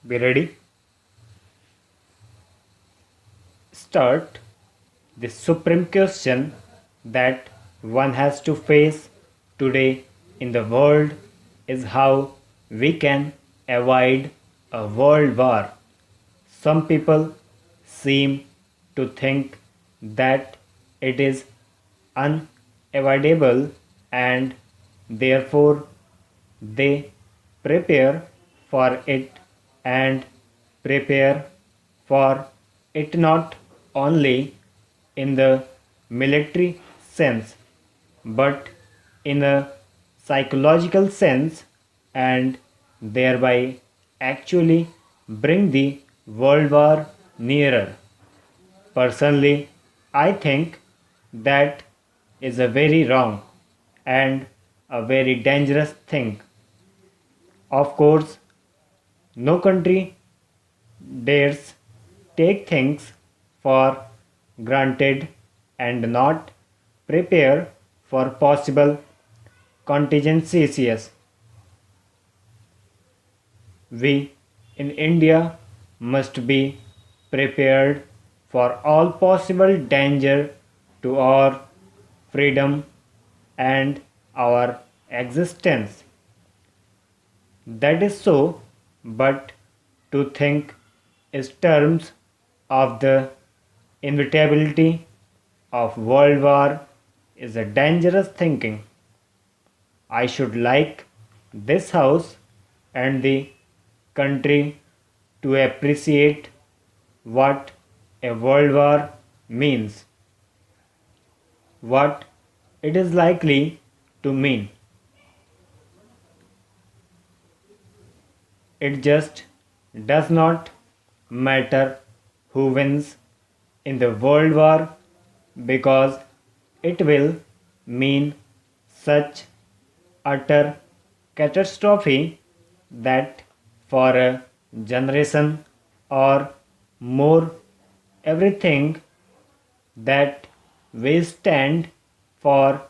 Be ready. Start. The supreme question that one has to face today in the world is how we can avoid a world war. Some people seem to think that it is unavoidable and therefore they prepare for it and prepare for it not only in the military sense but in a psychological sense and thereby actually bring the world war nearer. Personally, I think that is a very wrong and a very dangerous thing. Of course, no country dares take things for granted and not prepare for possible contingencies. We in India must be prepared for all possible danger to our freedom and our existence. That is so, but to think in terms of the inevitability of world war is a dangerous thinking. I should like this house and the country to appreciate what a world war means, what it is likely to mean. It just does not matter who wins in the world war because it will mean such utter catastrophe that for a generation or more everything that we stand for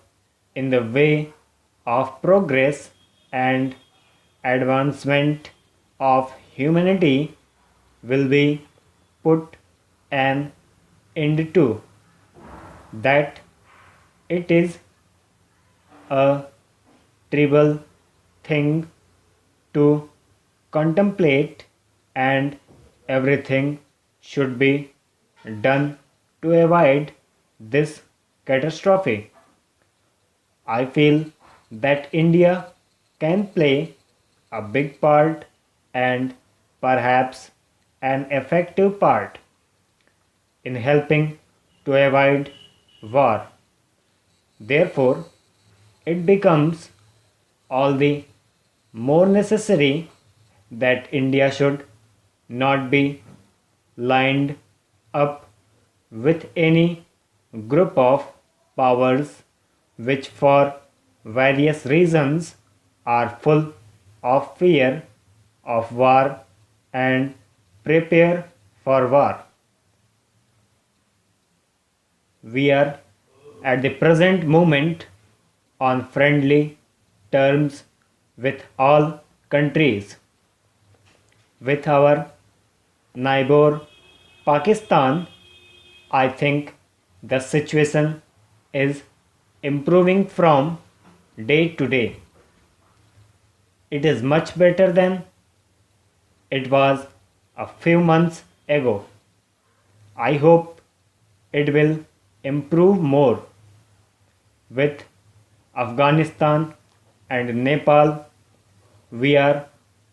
in the way of progress and advancement of humanity will be put an end to. That it is a trivial thing to contemplate and everything should be done to avoid this catastrophe. I feel that India can play a big part and perhaps an effective part in helping to avoid war. Therefore, it becomes all the more necessary that India should not be lined up with any group of powers which for various reasons are full of fear of war and prepare for war. We are at the present moment on friendly terms with all countries. With our neighbor Pakistan, I think the situation is improving from day to day. It is much better than it was a few months ago. I hope it will improve more. With Afghanistan and Nepal, we are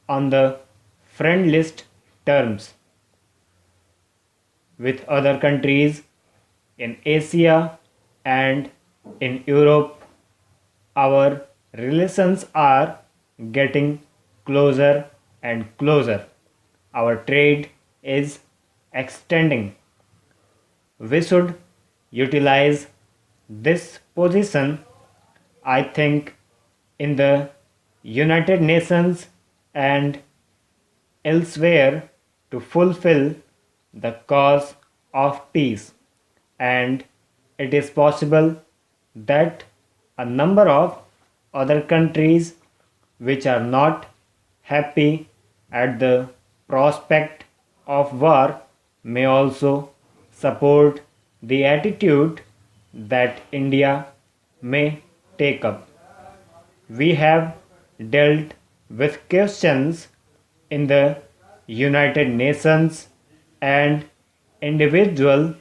on the friend list terms. With other countries in Asia and in Europe, our relations are getting closer and closer. Our trade is extending. We should utilize this position, I think, in the United Nations and elsewhere to fulfill the cause of peace. And it is possible that a number of other countries which are not happy at the prospect of war may also support the attitude that India may take up. We have dealt with questions in the United Nations and individual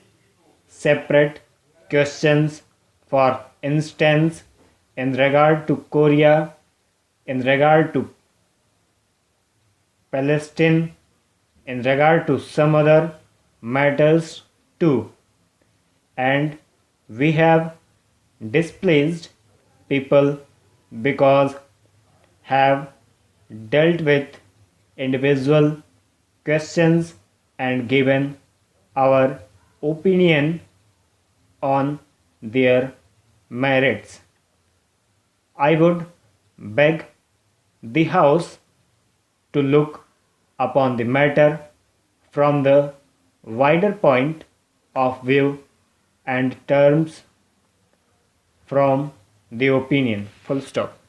separate questions, for instance, in regard to Korea, in regard to Palestine, in regard to some other matters too. And we have displeased people because have dealt with individual questions and given our opinion on their merits. I would beg the House to look upon the matter from the wider point of view and terms from the opinion. Full stop.